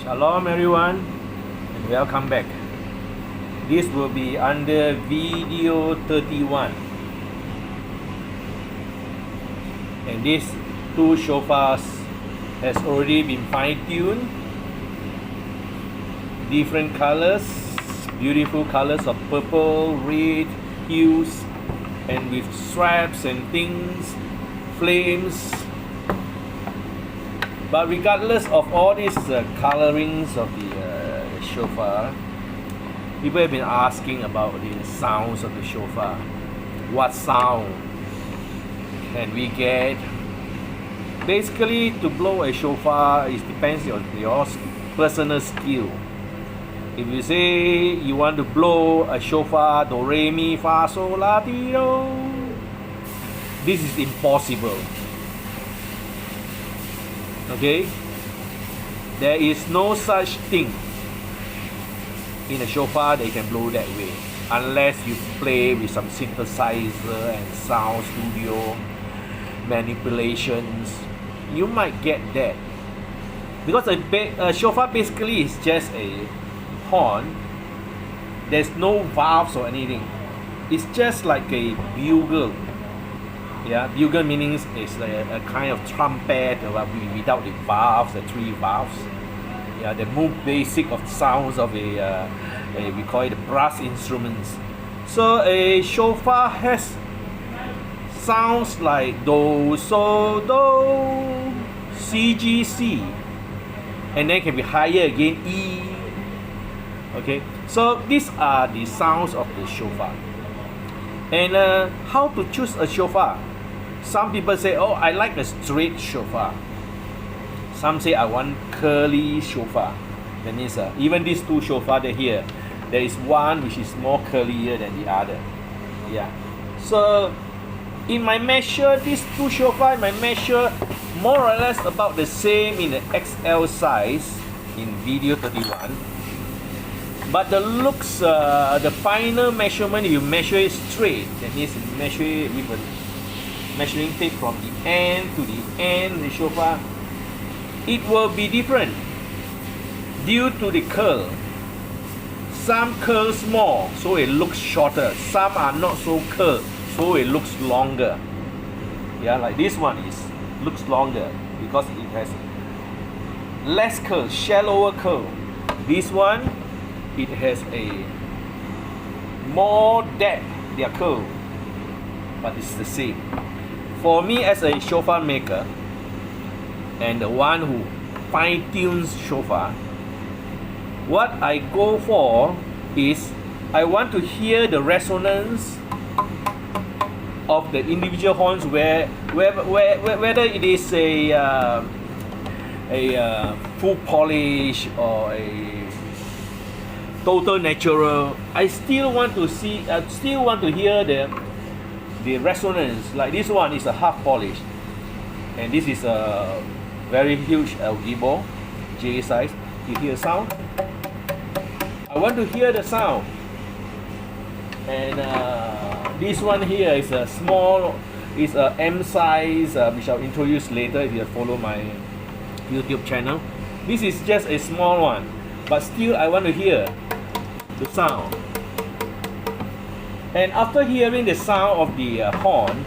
Shalom everyone and welcome back. This will be under video 31 and these two shofars has already been fine-tuned, different colors, beautiful colors of purple, red hues, and with straps and things, flames. But regardless of all these colorings of the shofar, people have been asking about the sounds of the shofar. What sound can we get? Basically, to blow a shofar, it depends on your personal skill. If you say you want to blow a shofar, do, re, mi, fa, sol, la, ti, do, this is impossible. Okay? There is no such thing in a shofar that you can blow that way, unless you play with some synthesizer and sound studio manipulations. You might get that, because a shofar basically is just a horn. There's no valves or anything. It's just like a bugle. Yeah, bugle meaning is a kind of trumpet without the valves, the three valves. Yeah, the more basic of sounds of we call it brass instruments. So a shofar has sounds like do, so, do, C, G, C, and then can be higher again, E. Okay, so these are the sounds of the shofar. And how to choose a shofar? Some people say, oh, I like a straight shofar. Some say, I want curly shofar. That means even these two shofar here, there is one which is more curlier than the other. Yeah. So in my measure, these two shofar, my measure more or less about the same in the XL size in video 31. But the looks, the final measurement, you measure it straight. That means you measure it with a measuring tape from the end to the end, the shofar. It will be different due to the curl. Some curls more, so it looks shorter. Some are not so curled, so it looks longer. Yeah, like this one looks longer because it has less curl, shallower curl. This one, it has a more depth, their curl, but it's the same. For me as a shofar maker and the one who fine-tunes shofar, what I go for is I want to hear the resonance of the individual horns whether it is a full polish or a total natural. I still want to hear the resonance. Like this one is a half polish, and this is a very huge Ybu J size. You hear sound? I want to hear the sound. And this one here is a small, is a M size, which I'll introduce later if you follow my YouTube channel. This is just a small one, but still I want to hear the sound. And after hearing the sound of the horn,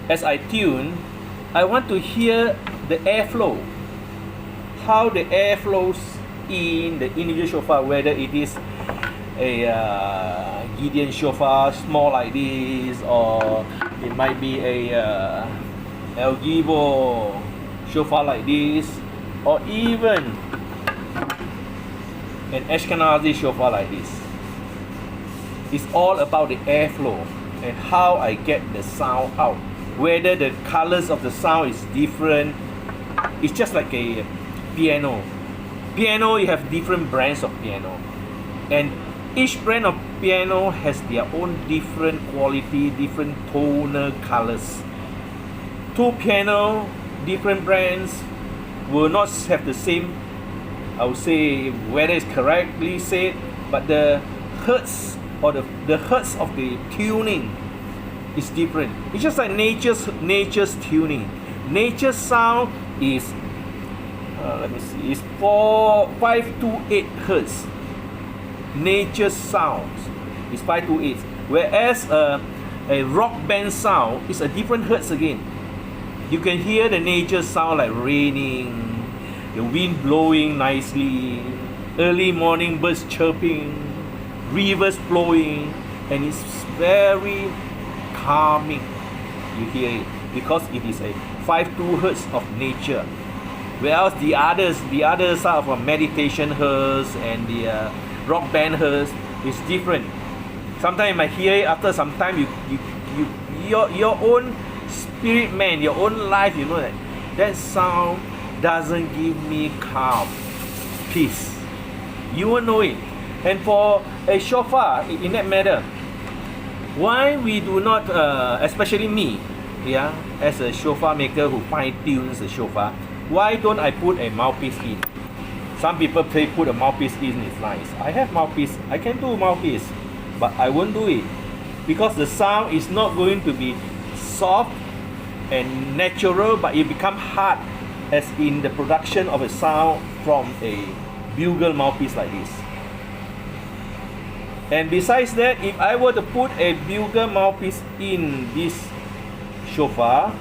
as I tune, I want to hear the airflow. How the air flows in the individual shofar, whether it is a Gideon shofar, small like this, or it might be a Ybu shofar like this, or even an Ashkenazi shofar like this. It's all about the airflow and how I get the sound out. Whether the colors of the sound is different. It's just like a piano. Piano, you have different brands of piano, and each brand of piano has their own different quality, different tonal colors. Two piano, different brands, will not have the same, I would say, whether it's correctly said, but the hertz or the hertz of the tuning is different. It's just like nature's tuning. Nature's sound is let me see, it's 528 hertz. Nature sounds is 528, whereas a rock band sound is a different hertz again. You can hear the nature sound like raining, the wind blowing nicely, early morning birds chirping, rivers flowing, and it's very calming. You hear it because it is a 52 hertz of nature. Whereas the others are from meditation hertz and the rock band hertz is different. Sometimes you might hear it, after some time your own spirit man, your own life, you know that sound doesn't give me calm, peace. You will know it. And for a shofar, in that matter, why we do not, especially me, yeah, as a shofar maker who fine tunes the shofar, why don't I put a mouthpiece in? Some people say put a mouthpiece in, it's nice. I have mouthpiece, I can do mouthpiece, but I won't do it because the sound is not going to be soft and natural, but it become hard, as in the production of a sound from a bugle mouthpiece like this. And besides that, if I were to put a bugle mouthpiece in this shofar,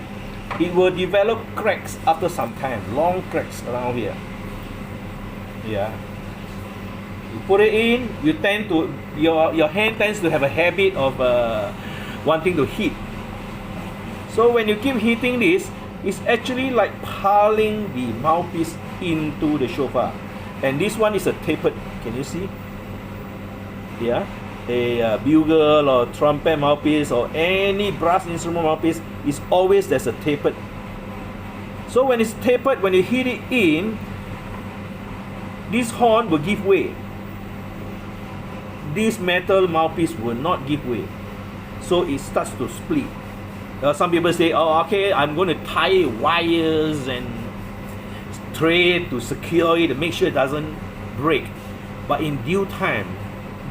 it will develop cracks after some time, long cracks around here. Yeah. You put it in, you tend to, your hand tends to have a habit of wanting to hit. So when you keep hitting this, it's actually like piling the mouthpiece into the shofar. And this one is a tapered, can you see? Yeah, a bugle or trumpet mouthpiece or any brass instrument mouthpiece is always there's a tapered. So when it's tapered, when you hit it in, this horn will give way. This metal mouthpiece will not give way. So it starts to split. Some people say, oh, okay, I'm going to tie wires and thread to secure it to make sure it doesn't break. But in due time,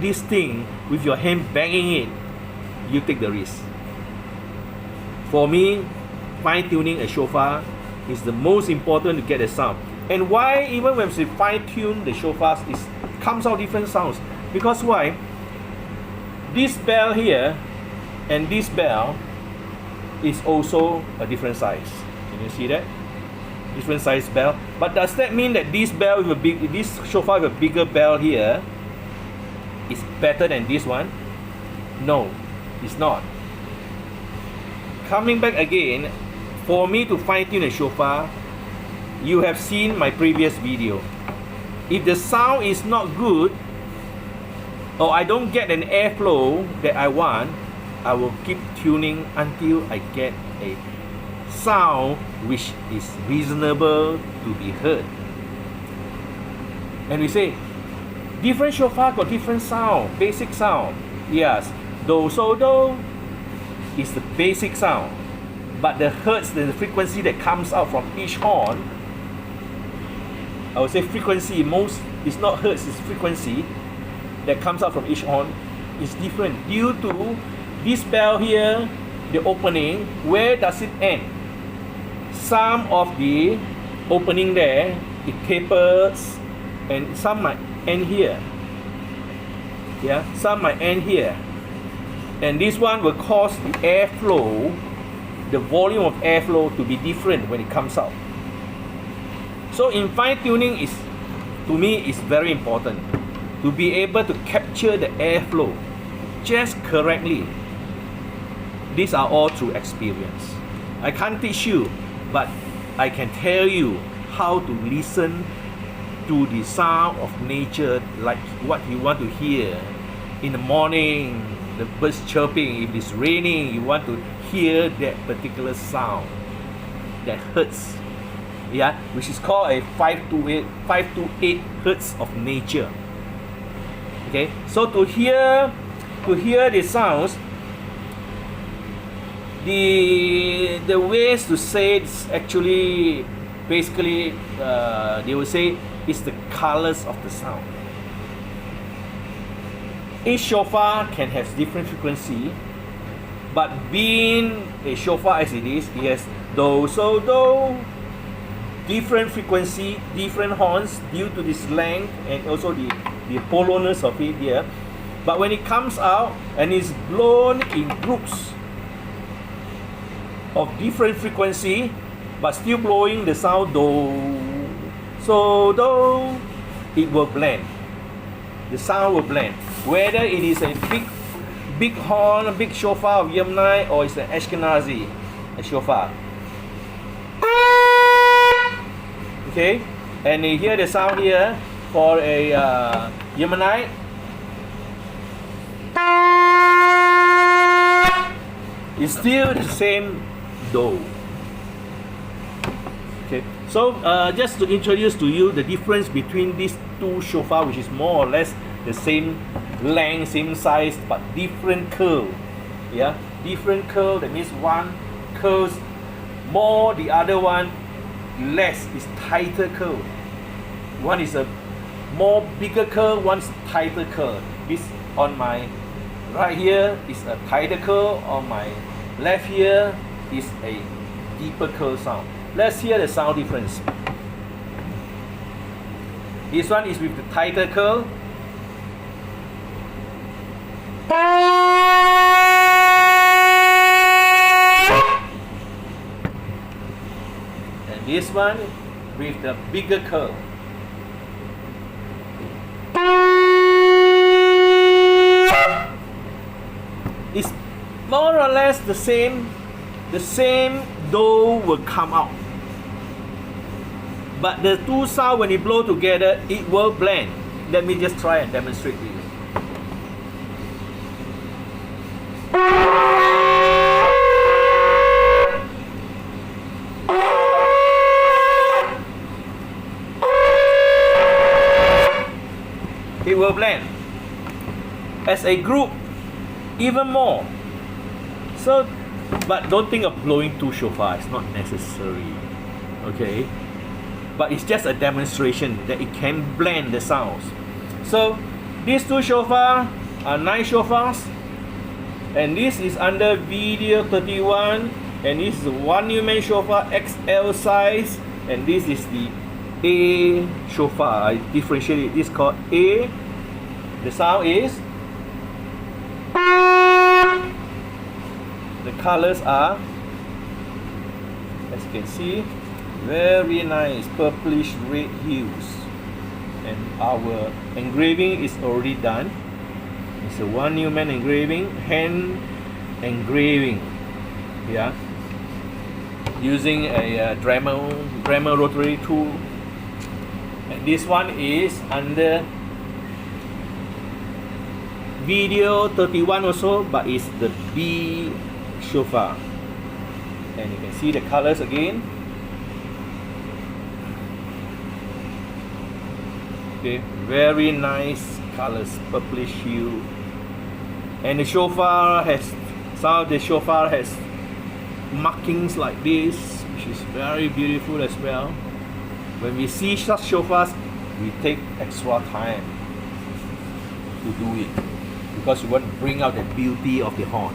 this thing, with your hand banging it, you take the risk. For me, fine-tuning a shofar is the most important to get a sound. And why, even when we fine-tune the shofars, it comes out different sounds. Because why? This bell here and this bell is also a different size. Can you see that? Different size bell. But does that mean that this bell with this shofar with a bigger bell here is better than this one? No, it's not. Coming back again, for me to fine-tune a shofar, you have seen my previous video. If the sound is not good, or I don't get an airflow that I want, I will keep tuning until I get a sound which is reasonable to be heard. And we say, different shofar got different sound, basic sound. Yes, do, so, do is the basic sound. But the hertz, the frequency that comes out from each horn, I would say frequency, it's not hertz, it's frequency that comes out from each horn is different due to this bell here, the opening, where does it end? Some of the opening there, it tapers, and some might end here. Yeah, some might end here. And this one will cause the airflow, the volume of airflow to be different when it comes out. So in fine-tuning is, to me, is very important to be able to capture the airflow just correctly. These are all through experience. I can't teach you, but I can tell you how to listen to the sound of nature, like what you want to hear in the morning, the birds chirping. If it's raining, you want to hear that particular sound that hurts, yeah, which is called a 528 hertz of nature. Okay, so to hear the sounds, the ways to say it's actually basically they will say it's the colors of the sound. Each shofar can have different frequency, but being a shofar as it is, it has do, so, do, different frequency, different horns due to this length and also the hollowness of it here. But when it comes out and is blown in groups of different frequency, but still blowing the sound do, so do, it will blend. The sound will blend. Whether it is a big horn, a big shofar of Yemenite, or it's an Ashkenazi, a shofar. Okay, and you hear the sound here for a Yemenite. It's still the same do. Okay, so just to introduce to you the difference between these two shofar, which is more or less the same length, same size, but different curl. Yeah, different curl. That means one curls more, the other one less, is tighter curl. One is a more bigger curl, one's tighter curl. This on my right here is a tighter curl, on my left here is a deeper curl sound. Let's hear the sound difference. This one is with the tighter curl. And this one with the bigger curl. It's more or less the same do will come out. But the two sound, when you blow together, it will blend. Let me just try and demonstrate to you. It will blend. As a group, even more. So, but don't think of blowing two shofar. It's not necessary. Okay? But it's just a demonstration that it can blend the sounds. So these two shofar are nice shofars, and this is under video 31, and this is one Newman shofar XL size, and this is the A shofar. I differentiate it. This is called A. The sound is, the colors are, as you can see, very nice purplish red hues, and our engraving is already done. It's a one Newman engraving, hand engraving, yeah, using a Dremel rotary tool. And this one is under video 31 also, but it's the B shofar, and you can see the colors again. Okay, very nice colors, purplish hue. And the shofar has, some of the shofar has markings like this, which is very beautiful as well. When we see such shofars, we take extra time to do it, because we want to bring out the beauty of the horn.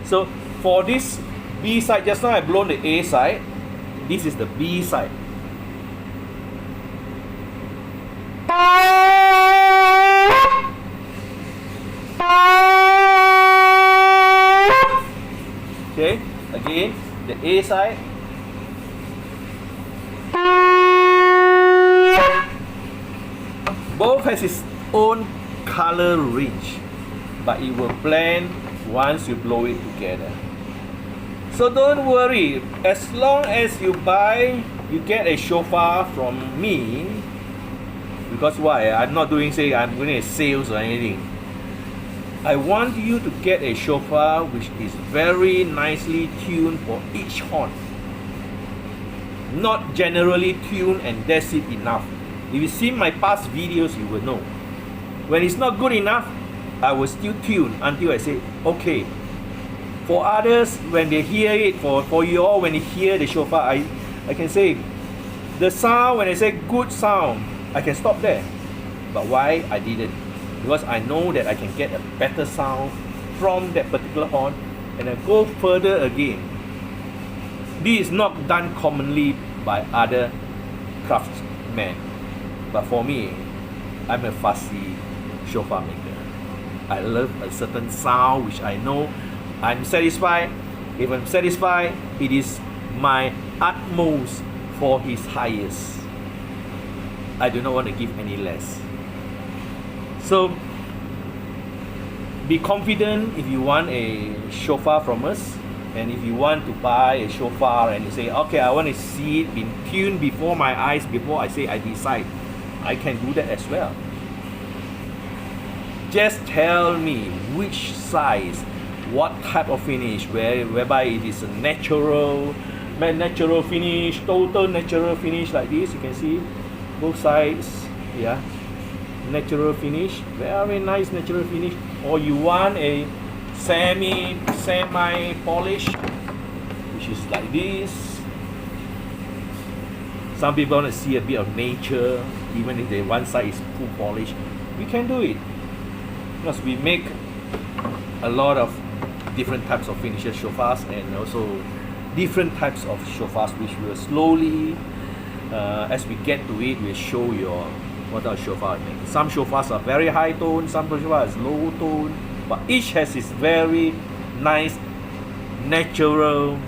So for this B side, just now I blown the A side, this is the B side. Okay, again, the A side. Both has its own color range, but it will blend once you blow it together. So don't worry, as long as you get a shofar from me, because why? I'm not doing, say, I'm doing a sales or anything. I want you to get a shofar which is very nicely tuned for each horn. Not generally tuned and that's it enough. If you see my past videos, you will know. When it's not good enough, I will still tune until I say, okay. For others, when they hear it, for you all, when you hear the shofar, I can say, the sound, when I say good sound, I can stop there. But why I didn't? Because I know that I can get a better sound from that particular horn, and I go further again. This is not done commonly by other craftsmen. But for me, I'm a fussy shofar maker. I love a certain sound which I know I'm satisfied. If I'm satisfied, it is my utmost for His highest. I do not want to give any less. So be confident if you want a shofar from us, and if you want to buy a shofar and you say, okay, I want to see it being tuned before my eyes before I say I decide, I can do that as well. Just tell me which size, what type of finish, whereby it is a natural finish, total natural finish like this. You can see both sides, yeah, natural finish, very nice natural finish. Or you want a semi polish, which is like this. Some people want to see a bit of nature, even if the one side is full polish. We can do it because we make a lot of different types of finishes shofars, and also different types of shofars, which will slowly, as we get to it, we'll show you what our shofar make. Some shofars are very high tone, some shofars is low tone, but each has its very nice nature's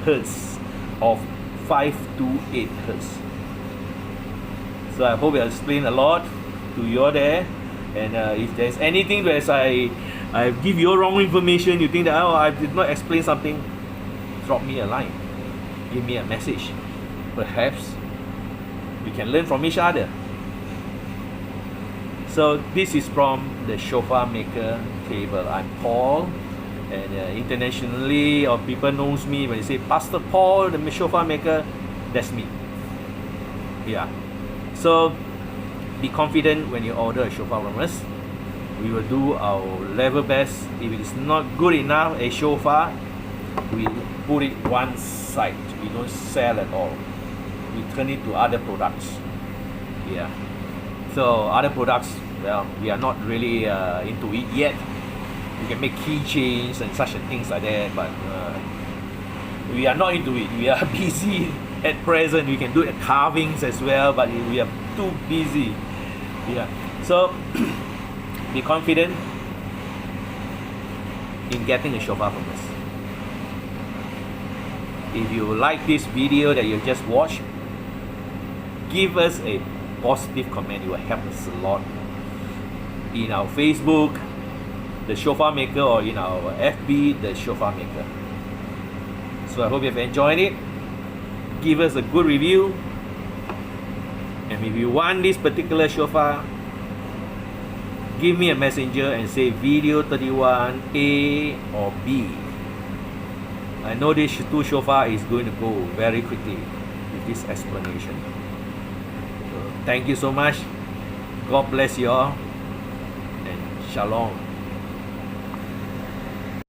hertz of 5 to 8 hertz. So I hope I explained a lot to you there. And if there's anything where I give you wrong information, you think that I did not explain something, drop me a line, give me a message. Perhaps we can learn from each other. So this is from the Shofar Maker table. I'm Paul, and internationally, or people knows me when they say Pastor Paul, the Shofar Maker. That's me. Yeah. So be confident when you order a shofar from us. We will do our level best. If it is not good enough, a shofar, we put it one side. We don't sell at all. We turn it to other products. Yeah. So other products, well, we are not really into it yet. We can make keychains and such things like that, but we are not into it. We are busy at present. We can do carvings as well, but we are too busy. Yeah. So be confident in getting a shofar from us. If you like this video that you just watched, give us a positive comment. It will help us a lot. In our Facebook, the Shofar Maker, or in our FB, the Shofar Maker. So I hope you have enjoyed it. Give us a good review. And if you want this particular shofar, give me a messenger and say video 31 A or B. I know this two shofar is going to go very quickly with this explanation. So, thank you so much. God bless you all, and Shalom.